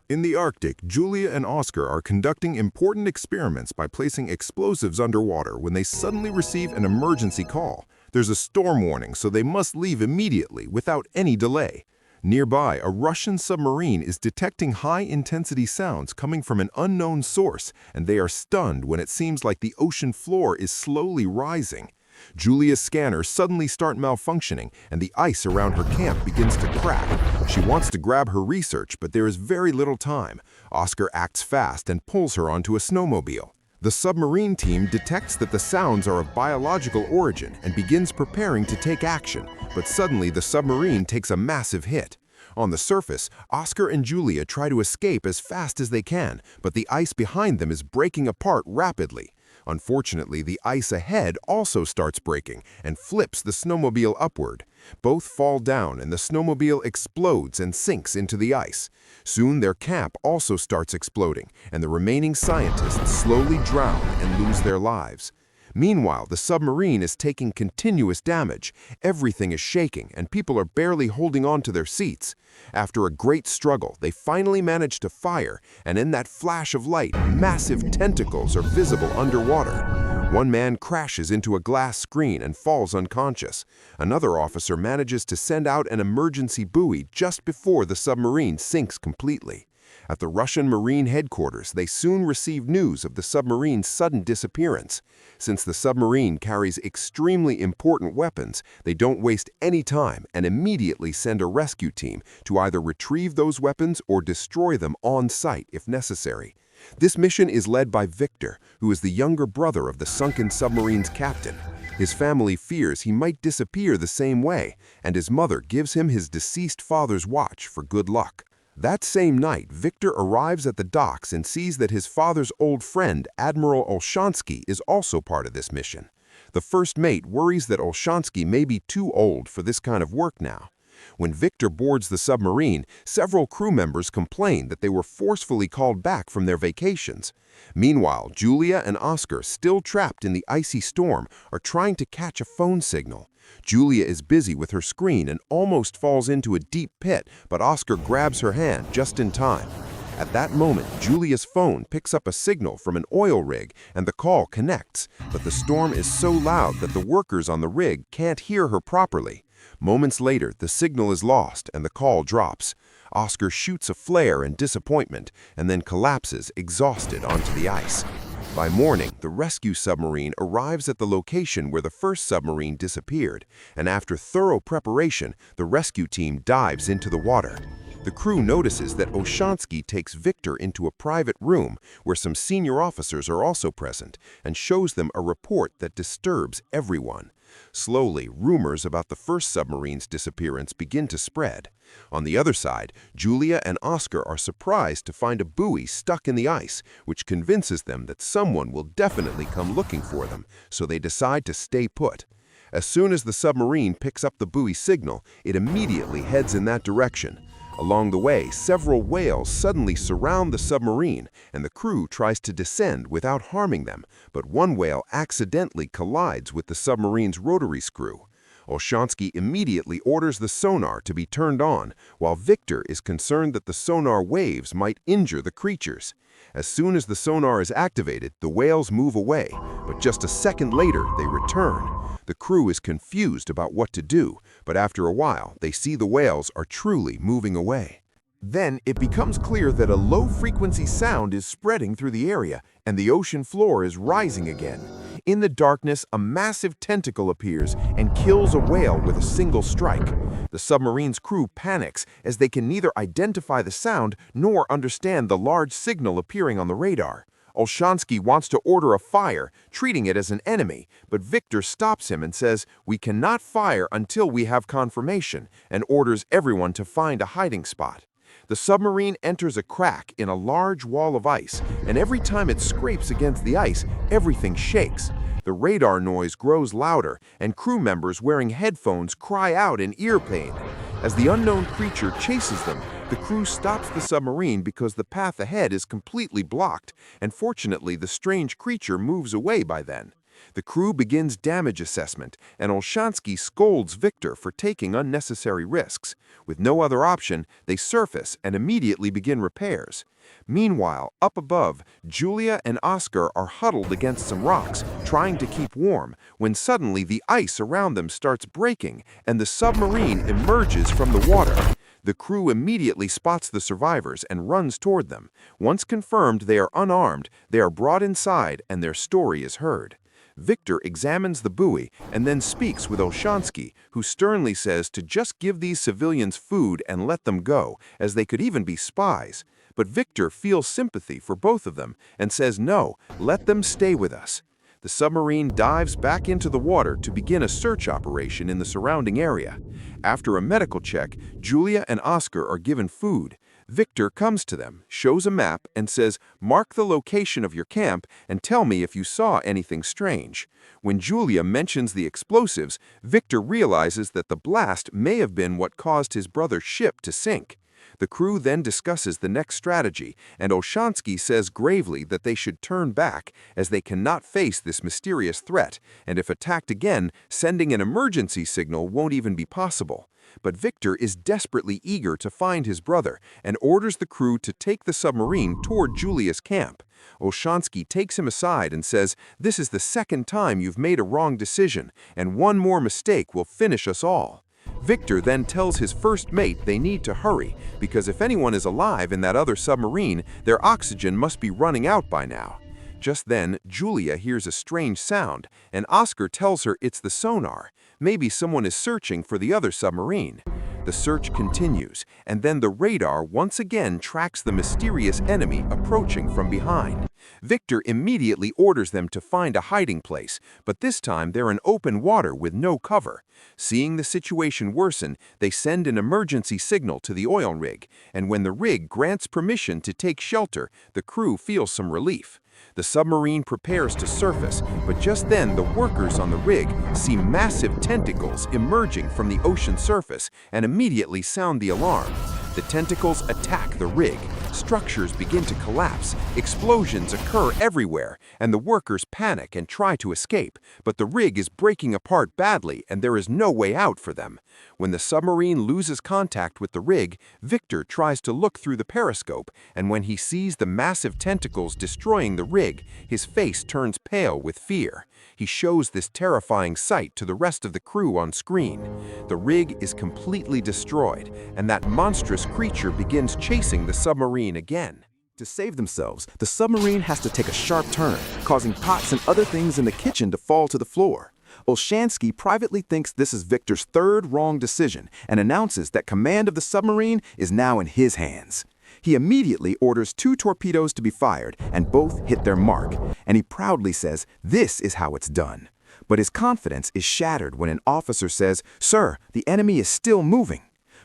In the Arctic, Julia and Oscar are conducting important experiments by placing explosives underwater when they suddenly receive an emergency call. There's a storm warning, so they must leave immediately without any delay. Nearby, a Russian submarine is detecting high-intensity sounds coming from an unknown source, and they are stunned when it seems like the ocean floor is slowly rising. Julia's scanners suddenly start malfunctioning, and the ice around her camp begins to crack. She wants to grab her research, but there is very little time. Oscar acts fast and pulls her onto a snowmobile. The submarine team detects that the sounds are of biological origin and begins preparing to take action, but suddenly the submarine takes a massive hit. On the surface, Oscar and Julia try to escape as fast as they can, but the ice behind them is breaking apart rapidly. Unfortunately, the ice ahead also starts breaking and flips the snowmobile upward. Both fall down and the snowmobile explodes and sinks into the ice. Soon their camp also starts exploding, and the remaining scientists slowly drown and lose their lives. Meanwhile, the submarine is taking continuous damage. Everything is shaking, and people are barely holding on to their seats. After a great struggle, they finally manage to fire, and in that flash of light, massive tentacles are visible underwater. One man crashes into a glass screen and falls unconscious. Another officer manages to send out an emergency buoy just before the submarine sinks completely. At the Russian Marine headquarters, they soon receive news of the submarine's sudden disappearance. Since the submarine carries extremely important weapons, they don't waste any time and immediately send a rescue team to either retrieve those weapons or destroy them on site if necessary. This mission is led by Victor, who is the younger brother of the sunken submarine's captain. His family fears he might disappear the same way, and his mother gives him his deceased father's watch for good luck. That same night, Victor arrives at the docks and sees that his father's old friend, Admiral Olshansky, is also part of this mission. The first mate worries that Olshansky may be too old for this kind of work now. When Victor boards the submarine, several crew members complain that they were forcefully called back from their vacations. Meanwhile, Julia and Oscar, still trapped in the icy storm, are trying to catch a phone signal. Julia is busy with her screen and almost falls into a deep pit, but Oscar grabs her hand just in time. At that moment, Julia's phone picks up a signal from an oil rig and the call connects, but the storm is so loud that the workers on the rig can't hear her properly. Moments later, the signal is lost and the call drops. Oscar shoots a flare in disappointment and then collapses exhausted onto the ice. By morning, the rescue submarine arrives at the location where the first submarine disappeared, and after thorough preparation, the rescue team dives into the water. The crew notices that Olshansky takes Victor into a private room where some senior officers are also present and shows them a report that disturbs everyone. Slowly, rumors about the first submarine's disappearance begin to spread. On the other side, Julia and Oscar are surprised to find a buoy stuck in the ice, which convinces them that someone will definitely come looking for them, so they decide to stay put. As soon as the submarine picks up the buoy signal, it immediately heads in that direction. Along the way, several whales suddenly surround the submarine, and the crew tries to descend without harming them, but one whale accidentally collides with the submarine's rotary screw. Olshansky immediately orders the sonar to be turned on, while Victor is concerned that the sonar waves might injure the creatures. As soon as the sonar is activated, the whales move away, but just a second later, they return. The crew is confused about what to do, but after a while, they see the whales are truly moving away. Then it becomes clear that a low-frequency sound is spreading through the area, and the ocean floor is rising again. In the darkness, a massive tentacle appears and kills a whale with a single strike. The submarine's crew panics as they can neither identify the sound nor understand the large signal appearing on the radar. Olshansky wants to order a fire, treating it as an enemy, but Victor stops him and says, "We cannot fire until we have confirmation," and orders everyone to find a hiding spot. The submarine enters a crack in a large wall of ice, and every time it scrapes against the ice, everything shakes. The radar noise grows louder, and crew members wearing headphones cry out in ear pain. As the unknown creature chases them, the crew stops the submarine because the path ahead is completely blocked, and fortunately the strange creature moves away by then. The crew begins damage assessment, and Olshansky scolds Victor for taking unnecessary risks. With no other option, they surface and immediately begin repairs. Meanwhile, up above, Julia and Oscar are huddled against some rocks, trying to keep warm, when suddenly the ice around them starts breaking, and the submarine emerges from the water. The crew immediately spots the survivors and runs toward them. Once confirmed they are unarmed, they are brought inside and their story is heard. Victor examines the buoy and then speaks with Olshansky, who sternly says to just give these civilians food and let them go, as they could even be spies. But Victor feels sympathy for both of them and says no, let them stay with us. The submarine dives back into the water to begin a search operation in the surrounding area. After a medical check, Julia and Oscar are given food. Victor comes to them, shows a map, and says, "Mark the location of your camp and tell me if you saw anything strange." When Julia mentions the explosives, Victor realizes that the blast may have been what caused his brother's ship to sink. The crew then discusses the next strategy, and Olshansky says gravely that they should turn back as they cannot face this mysterious threat, and if attacked again, sending an emergency signal won't even be possible. But Victor is desperately eager to find his brother and orders the crew to take the submarine toward Julia's camp. Olshansky takes him aside and says, "This is the second time you've made a wrong decision, and one more mistake will finish us all." Victor then tells his first mate they need to hurry, because if anyone is alive in that other submarine, their oxygen must be running out by now. Just then, Julia hears a strange sound, and Oscar tells her it's the sonar. Maybe someone is searching for the other submarine. The search continues, and then the radar once again tracks the mysterious enemy approaching from behind. Victor immediately orders them to find a hiding place, but this time they're in open water with no cover. Seeing the situation worsen, they send an emergency signal to the oil rig, and when the rig grants permission to take shelter, the crew feels some relief. The submarine prepares to surface, but just then the workers on the rig see massive tentacles emerging from the ocean surface and immediately sound the alarm. The tentacles attack the rig. Structures begin to collapse, explosions occur everywhere, and the workers panic and try to escape, but the rig is breaking apart badly and there is no way out for them. When the submarine loses contact with the rig, Victor tries to look through the periscope, and when he sees the massive tentacles destroying the rig, his face turns pale with fear. He shows this terrifying sight to the rest of the crew on screen. The rig is completely destroyed, and that monstrous creature begins chasing the submarine again. To save themselves, the submarine has to take a sharp turn, causing pots and other things in the kitchen to fall to the floor. Olshansky privately thinks this is Victor's third wrong decision and announces that command of the submarine is now in his hands. He immediately orders 2 torpedoes to be fired, and both hit their mark, and he proudly says this is how it's done. But his confidence is shattered when an officer says, "Sir, the enemy is still moving."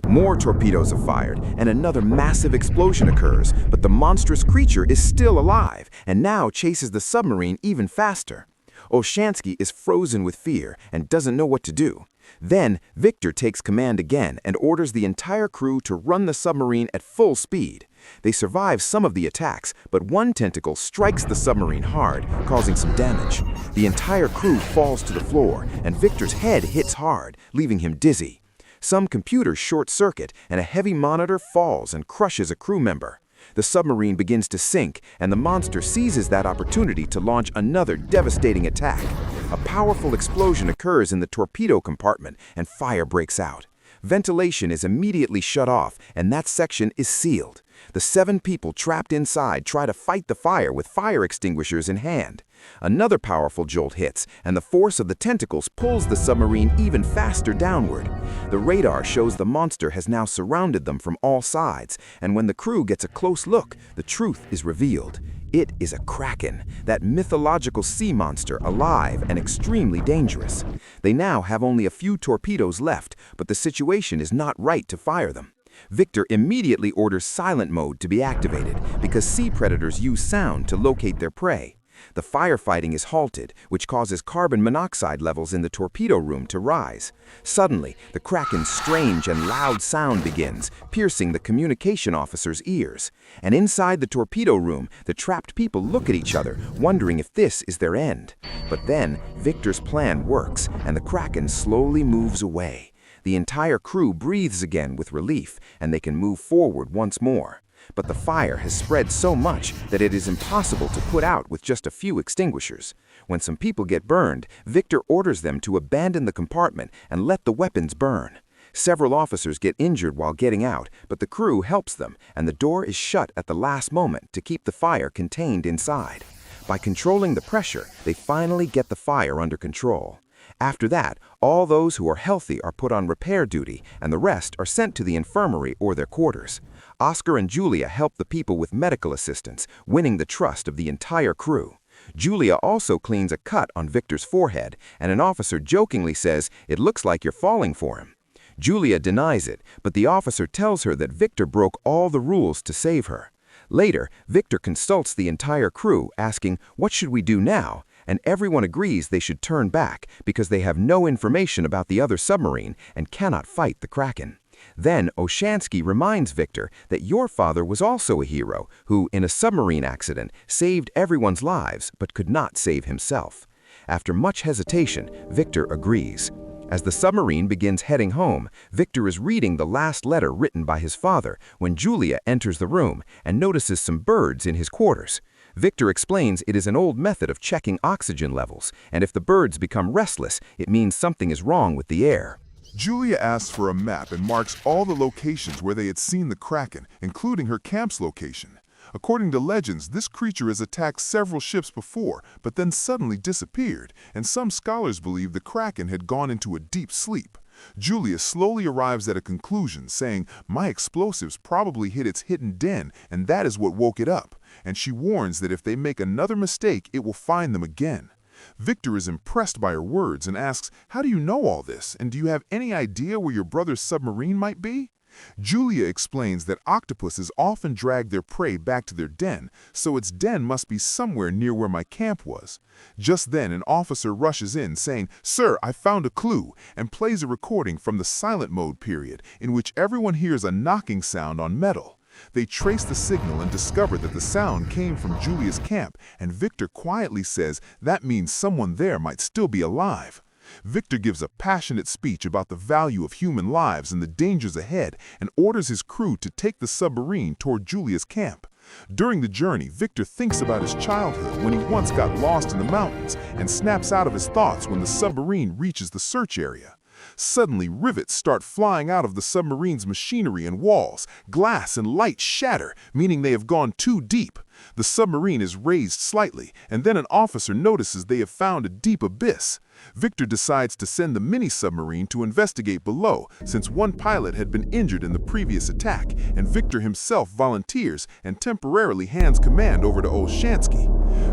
More torpedoes are fired, and another massive explosion occurs, but the monstrous creature is still alive and now chases the submarine even faster. Olshansky is frozen with fear and doesn't know what to do. Then, Victor takes command again and orders the entire crew to run the submarine at full speed. They survive some of the attacks, but one tentacle strikes the submarine hard, causing some damage. The entire crew falls to the floor, and Victor's head hits hard, leaving him dizzy. Some computers short-circuit, and a heavy monitor falls and crushes a crew member. The submarine begins to sink, and the monster seizes that opportunity to launch another devastating attack. A powerful explosion occurs in the torpedo compartment, and fire breaks out. Ventilation is immediately shut off, and that section is sealed. The 7 people trapped inside try to fight the fire with fire extinguishers in hand. Another powerful jolt hits, and the force of the tentacles pulls the submarine even faster downward. The radar shows the monster has now surrounded them from all sides, and when the crew gets a close look, the truth is revealed. It is a Kraken, that mythological sea monster, alive and extremely dangerous. They now have only a few torpedoes left, but the situation is not right to fire them. Victor immediately orders silent mode to be activated because sea predators use sound to locate their prey. The firefighting is halted, which causes carbon monoxide levels in the torpedo room to rise. Suddenly, the Kraken's strange and loud sound begins, piercing the communication officer's ears. And inside the torpedo room, the trapped people look at each other, wondering if this is their end. But then, Victor's plan works, and the Kraken slowly moves away. The entire crew breathes again with relief, and they can move forward once more. But the fire has spread so much that it is impossible to put out with just a few extinguishers. When some people get burned, Victor orders them to abandon the compartment and let the weapons burn. Several officers get injured while getting out, but the crew helps them, and the door is shut at the last moment to keep the fire contained inside. By controlling the pressure, they finally get the fire under control. After that, all those who are healthy are put on repair duty, and the rest are sent to the infirmary or their quarters. Oscar and Julia help the people with medical assistance, winning the trust of the entire crew. Julia also cleans a cut on Victor's forehead, and an officer jokingly says, "It looks like you're falling for him." Julia denies it, but the officer tells her that Victor broke all the rules to save her. Later, Victor consults the entire crew, asking, "What should we do now?" And everyone agrees they should turn back because they have no information about the other submarine and cannot fight the Kraken. Then Oshansky reminds Victor that your father was also a hero who, in a submarine accident, saved everyone's lives but could not save himself. After much hesitation, Victor agrees. As the submarine begins heading home, Victor is reading the last letter written by his father when Julia enters the room and notices some birds in his quarters. Victor explains it is an old method of checking oxygen levels, and if the birds become restless, it means something is wrong with the air. Julia asks for a map and marks all the locations where they had seen the Kraken, including her camp's location. According to legends, this creature has attacked several ships before, but then suddenly disappeared, and some scholars believe the Kraken had gone into a deep sleep. Julia slowly arrives at a conclusion, saying, "My explosives probably hit its hidden den, and that is what woke it up." And she warns that if they make another mistake, it will find them again. Victor is impressed by her words and asks, "How do you know all this, and do you have any idea where your brother's submarine might be?" Julia explains that octopuses often drag their prey back to their den, so its den must be somewhere near where my camp was. Just then, an officer rushes in saying, "Sir, I found a clue," and plays a recording from the silent mode period in which everyone hears a knocking sound on metal. They trace the signal and discover that the sound came from Julia's camp, and Victor quietly says that means someone there might still be alive. Victor gives a passionate speech about the value of human lives and the dangers ahead, and orders his crew to take the submarine toward Julia's camp. During the journey, Victor thinks about his childhood when he once got lost in the mountains and snaps out of his thoughts when the submarine reaches the search area. Suddenly, rivets start flying out of the submarine's machinery and walls. Glass and light shatter, meaning they have gone too deep. The submarine is raised slightly, and then an officer notices they have found a deep abyss. Victor decides to send the mini-submarine to investigate below, since one pilot had been injured in the previous attack, and Victor himself volunteers and temporarily hands command over to Olshansky.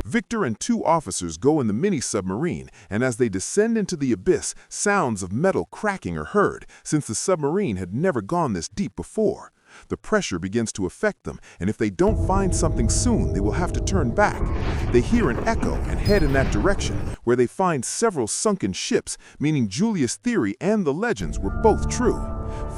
Victor and two officers go in the mini-submarine, and as they descend into the abyss, sounds of metal cracking are heard, since the submarine had never gone this deep before. The pressure begins to affect them, and if they don't find something soon, they will have to turn back. They hear an echo and head in that direction, where they find several sunken ships, meaning Julia's theory and the legends were both true.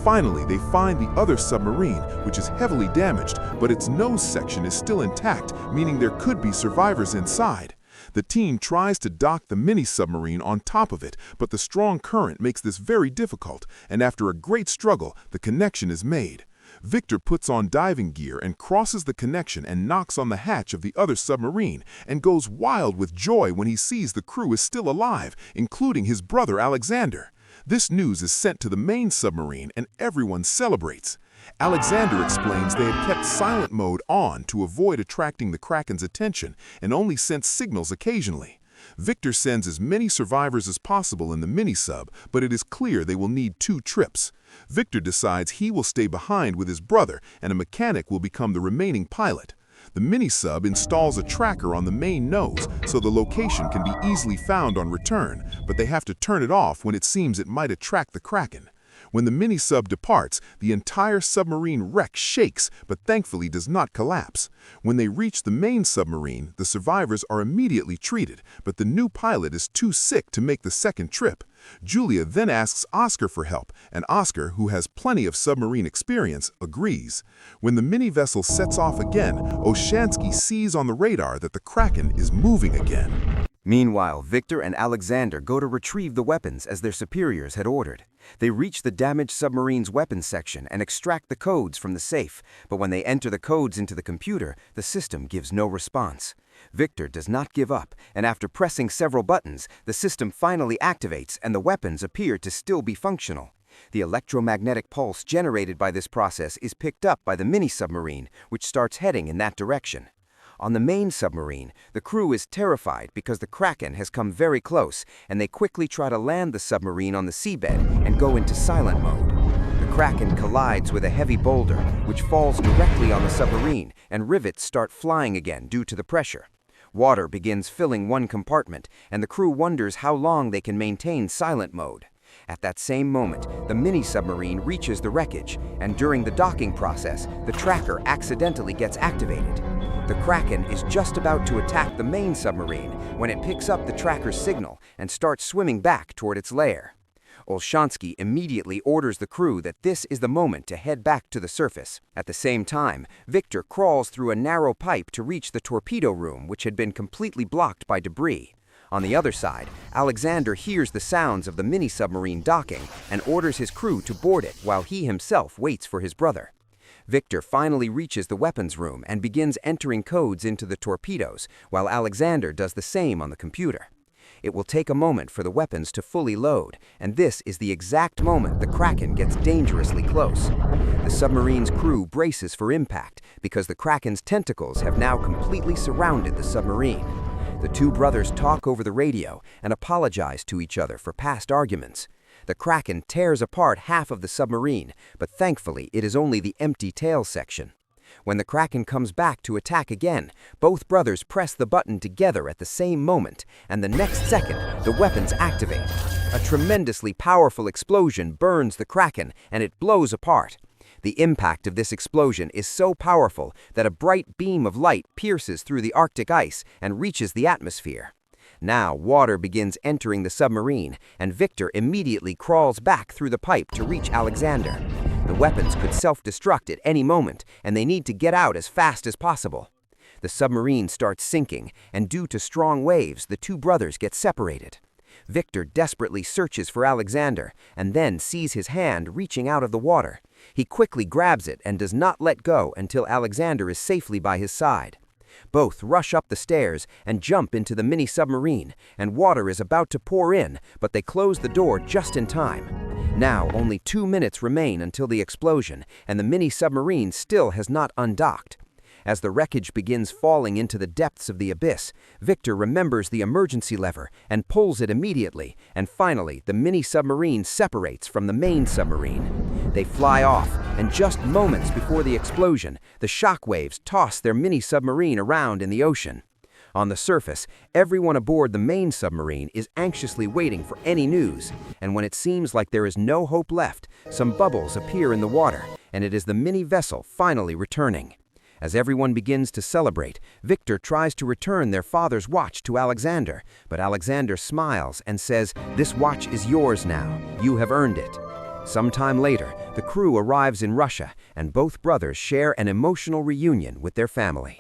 Finally, they find the other submarine, which is heavily damaged, but its nose section is still intact, meaning there could be survivors inside. The team tries to dock the mini-submarine on top of it, but the strong current makes this very difficult, and after a great struggle, the connection is made. Victor puts on diving gear and crosses the connection and knocks on the hatch of the other submarine and goes wild with joy when he sees the crew is still alive, including his brother Alexander. This news is sent to the main submarine and everyone celebrates. Alexander explains they had kept silent mode on to avoid attracting the Kraken's attention and only sent signals occasionally. Victor sends as many survivors as possible in the mini-sub, but it is clear they will need 2 trips. Victor decides he will stay behind with his brother, and a mechanic will become the remaining pilot. The mini-sub installs a tracker on the main nose, so the location can be easily found on return, but they have to turn it off when it seems it might attract the Kraken. When the mini-sub departs, the entire submarine wreck shakes, but thankfully does not collapse. When they reach the main submarine, the survivors are immediately treated, but the new pilot is too sick to make the second trip. Julia then asks Oscar for help, and Oscar, who has plenty of submarine experience, agrees. When the mini-vessel sets off again, Oshansky sees on the radar that the Kraken is moving again. Meanwhile, Victor and Alexander go to retrieve the weapons as their superiors had ordered. They reach the damaged submarine's weapons section and extract the codes from the safe, but when they enter the codes into the computer, the system gives no response. Victor does not give up, and after pressing several buttons, the system finally activates and the weapons appear to still be functional. The electromagnetic pulse generated by this process is picked up by the mini-submarine, which starts heading in that direction. On the main submarine, the crew is terrified because the Kraken has come very close, and they quickly try to land the submarine on the seabed and go into silent mode. The Kraken collides with a heavy boulder, which falls directly on the submarine, and rivets start flying again due to the pressure. Water begins filling one compartment, and the crew wonders how long they can maintain silent mode. At that same moment, the mini-submarine reaches the wreckage, and during the docking process, the tracker accidentally gets activated. The Kraken is just about to attack the main submarine when it picks up the tracker's signal and starts swimming back toward its lair. Olshansky immediately orders the crew that this is the moment to head back to the surface. At the same time, Victor crawls through a narrow pipe to reach the torpedo room, which had been completely blocked by debris. On the other side, Alexander hears the sounds of the mini-submarine docking and orders his crew to board it while he himself waits for his brother. Victor finally reaches the weapons room and begins entering codes into the torpedoes, while Alexander does the same on the computer. It will take a moment for the weapons to fully load, and this is the exact moment the Kraken gets dangerously close. The submarine's crew braces for impact because the Kraken's tentacles have now completely surrounded the submarine. The two brothers talk over the radio and apologize to each other for past arguments. The Kraken tears apart half of the submarine, but thankfully it is only the empty tail section. When the Kraken comes back to attack again, both brothers press the button together at the same moment, and the next second, the weapons activate. A tremendously powerful explosion burns the Kraken, and it blows apart. The impact of this explosion is so powerful that a bright beam of light pierces through the Arctic ice and reaches the atmosphere. Now water begins entering the submarine, and Victor immediately crawls back through the pipe to reach Alexander. The weapons could self-destruct at any moment, and they need to get out as fast as possible. The submarine starts sinking, and due to strong waves, the two brothers get separated. Victor desperately searches for Alexander, and then sees his hand reaching out of the water. He quickly grabs it and does not let go until Alexander is safely by his side. Both rush up the stairs and jump into the mini-submarine, and water is about to pour in, but they close the door just in time. Now only 2 minutes remain until the explosion, and the mini-submarine still has not undocked. As the wreckage begins falling into the depths of the abyss, Victor remembers the emergency lever and pulls it immediately, and finally the mini-submarine separates from the main submarine. They fly off, and just moments before the explosion, the shock waves toss their mini-submarine around in the ocean. On the surface, everyone aboard the main submarine is anxiously waiting for any news, and when it seems like there is no hope left, some bubbles appear in the water, and it is the mini-vessel finally returning. As everyone begins to celebrate, Victor tries to return their father's watch to Alexander, but Alexander smiles and says, "This watch is yours now. You have earned it." Sometime later, the crew arrives in Russia, and both brothers share an emotional reunion with their family.